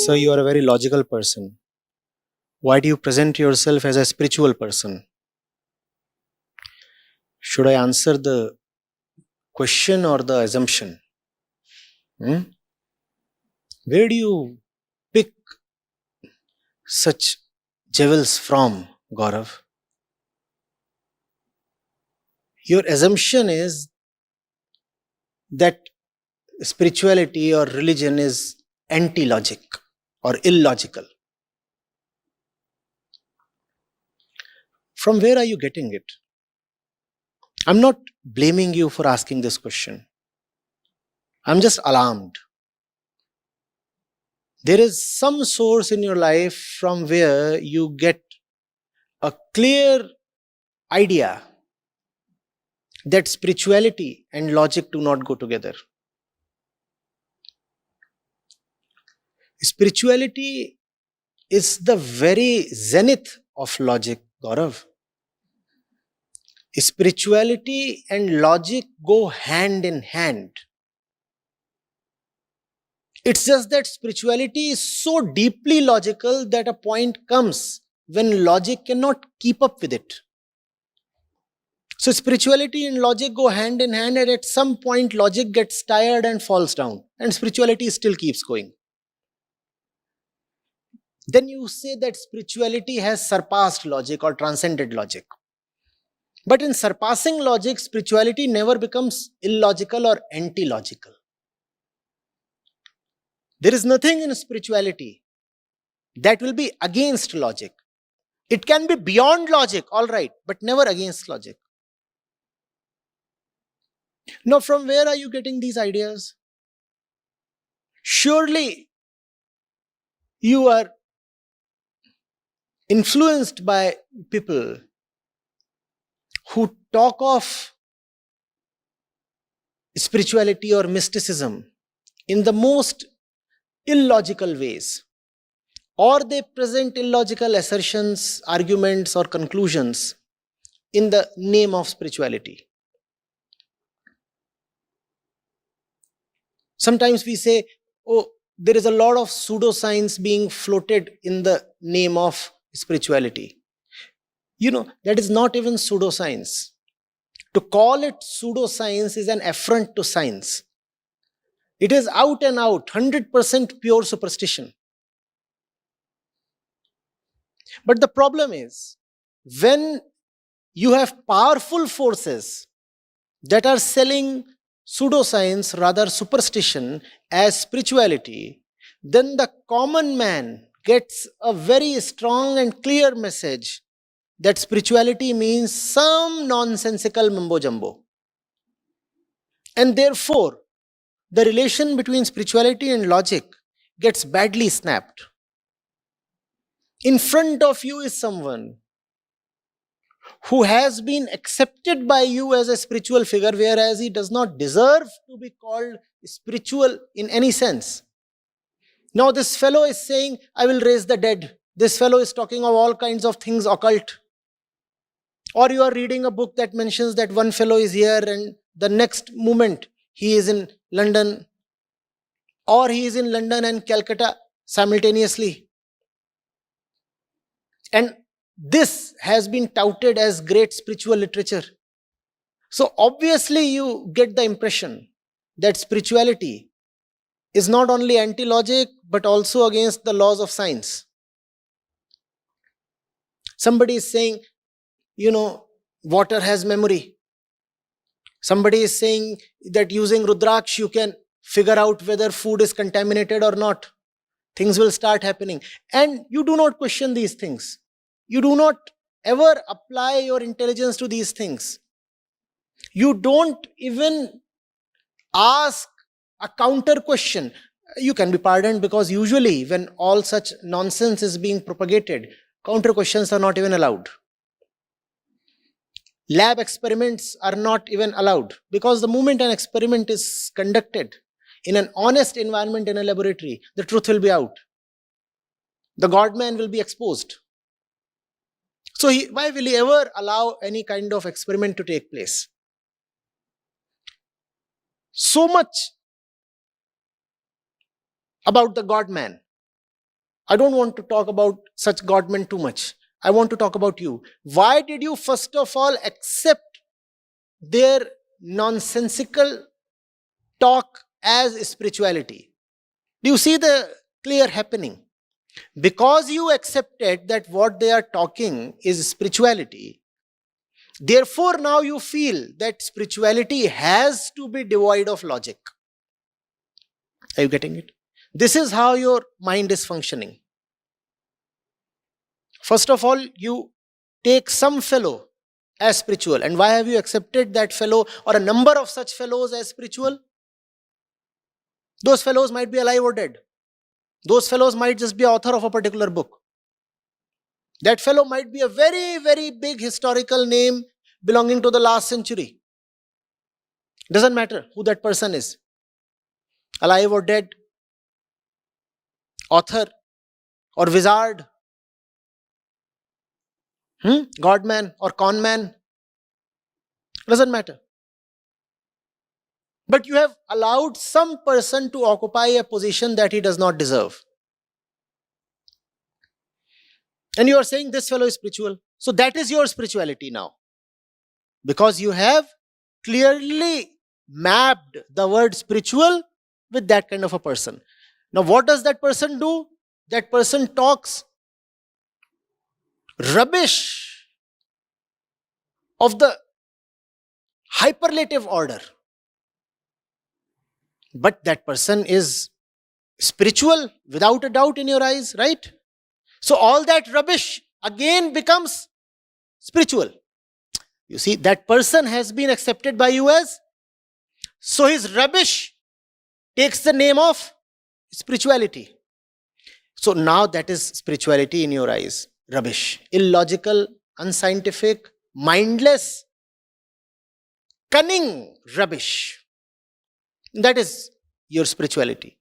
So you are a very logical person. Why do you present yourself as a spiritual person? Should I answer the question or the assumption? Where do you pick such jewels from, Gaurav? Your assumption is that spirituality or religion is anti-logic or illogical. From where are you getting it? I'm not blaming you for asking this question. I'm just alarmed. There is some source in your life from where you get a clear idea that spirituality and logic do not go together. Spirituality is the very zenith of logic, Gaurav. Spirituality and logic go hand in hand. It's just that spirituality is so deeply logical that a point comes when logic cannot keep up with it. So spirituality and logic go hand in hand, and at some point logic gets tired and falls down, and spirituality still keeps going. Then you say that spirituality has surpassed logic or transcended logic. But in surpassing logic, spirituality never becomes illogical or anti-logical. There is nothing in spirituality that will be against logic. It can be beyond logic, all right, but never against logic. Now, from where are you getting these ideas? Surely you are influenced by people who talk of spirituality or mysticism in the most illogical ways, or they present illogical assertions, arguments, or conclusions in the name of spirituality. Sometimes we say, oh, there is a lot of pseudoscience being floated in the name of spirituality. You know, that is not even pseudoscience. To call it pseudoscience is an affront to science. It is out and out, 100% pure superstition. But the problem is, when you have powerful forces that are selling pseudoscience, rather superstition, as spirituality, then the common man gets a very strong and clear message that spirituality means some nonsensical mumbo jumbo. And therefore, the relation between spirituality and logic gets badly snapped. In front of you is someone who has been accepted by you as a spiritual figure, whereas he does not deserve to be called spiritual in any sense. Now this fellow is saying, I will raise the dead. This fellow is talking of all kinds of things occult. Or you are reading a book that mentions that one fellow is here and the next moment he is in London, or he is in London and Calcutta simultaneously. And this has been touted as great spiritual literature. So obviously you get the impression that spirituality is not only anti-logic but also against the laws of science. Somebody is saying, you know, water has memory. Somebody is saying that using Rudraksh you can figure out whether food is contaminated or not. Things will start happening. And you do not question these things. You do not ever apply your intelligence to these things. You don't even ask a counter question. You can be pardoned because usually when all such nonsense is being propagated, counter questions are not even allowed. Lab experiments are not even allowed because the moment an experiment is conducted in an honest environment in a laboratory, the truth will be out. The God-man will be exposed. So why will he ever allow any kind of experiment to take place? So much about the God-man. I don't want to talk about such godmen too much. I want to talk about you. Why did you first of all accept their nonsensical talk as spirituality? Do you see the clear happening? Because you accepted that what they are talking is spirituality, therefore now you feel that spirituality has to be devoid of logic. Are you getting it? This is how your mind is functioning. First of all, you take some fellow as spiritual. And why have you accepted that fellow or a number of such fellows as spiritual? Those fellows might be alive or dead. Those fellows might just be author of a particular book. That fellow might be a very, very big historical name belonging to the last century. Doesn't matter who that person is. Alive or dead. Author or wizard. Godman or conman. Doesn't matter. But you have allowed some person to occupy a position that he does not deserve. And you are saying this fellow is spiritual. So that is your spirituality now. Because you have clearly mapped the word spiritual with that kind of a person. Now what does that person do? That person talks rubbish of the hyperlative order. But that person is spiritual without a doubt in your eyes, right? So all that rubbish again becomes spiritual. You see, that person has been accepted by you as, so his rubbish takes the name of spirituality. So now that is spirituality in your eyes. Rubbish. Illogical, unscientific, mindless, cunning rubbish. That is your spirituality.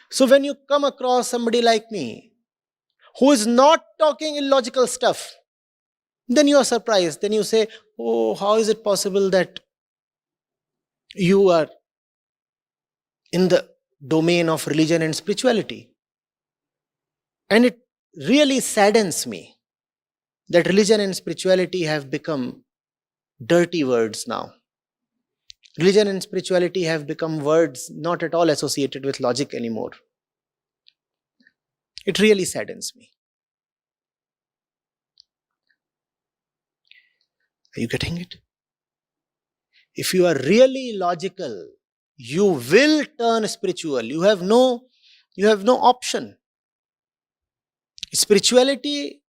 So when you come across somebody like me who is not talking illogical stuff, then you are surprised. Then you say, oh, how is it possible that you are in the domain of religion and spirituality? And it really saddens me that religion and spirituality have become dirty words now. Religion and spirituality have become words not at all associated with logic anymore. It really saddens me. Are you getting it? If you are really logical, you will turn spiritual. You have no option. Spirituality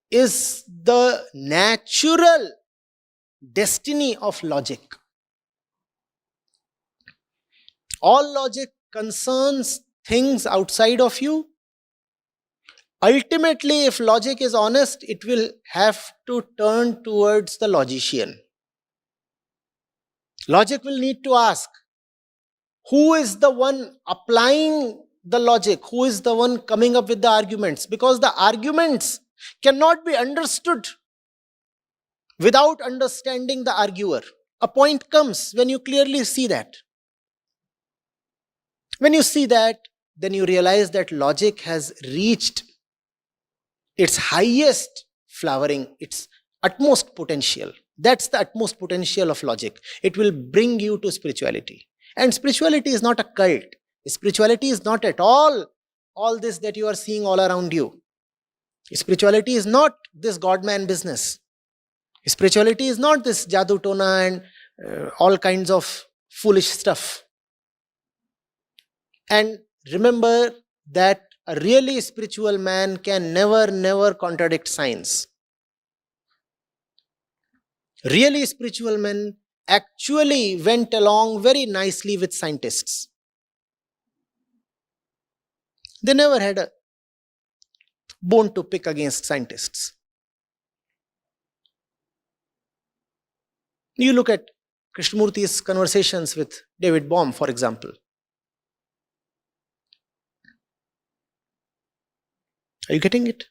is the natural destiny of logic. All logic concerns things outside of you. Ultimately, if logic is honest, it will have to turn towards the logician. Logic will need to ask, who is the one applying the logic? Who is the one coming up with the arguments? Because the arguments cannot be understood without understanding the arguer. A point comes when you clearly see that. When you see that, then you realize that logic has reached its highest flowering, its utmost potential. That's the utmost potential of logic. It will bring you to spirituality. And spirituality is not a cult. Spirituality is not at all this that you are seeing all around you. Spirituality is not this godman business. Spirituality is not this jadoo tona and all kinds of foolish stuff. And remember that a really spiritual man can never contradict science. Really spiritual men actually went along very nicely with scientists. They never had a bone to pick against scientists. You look at Krishnamurti's conversations with David Bohm, for example. Are you getting it?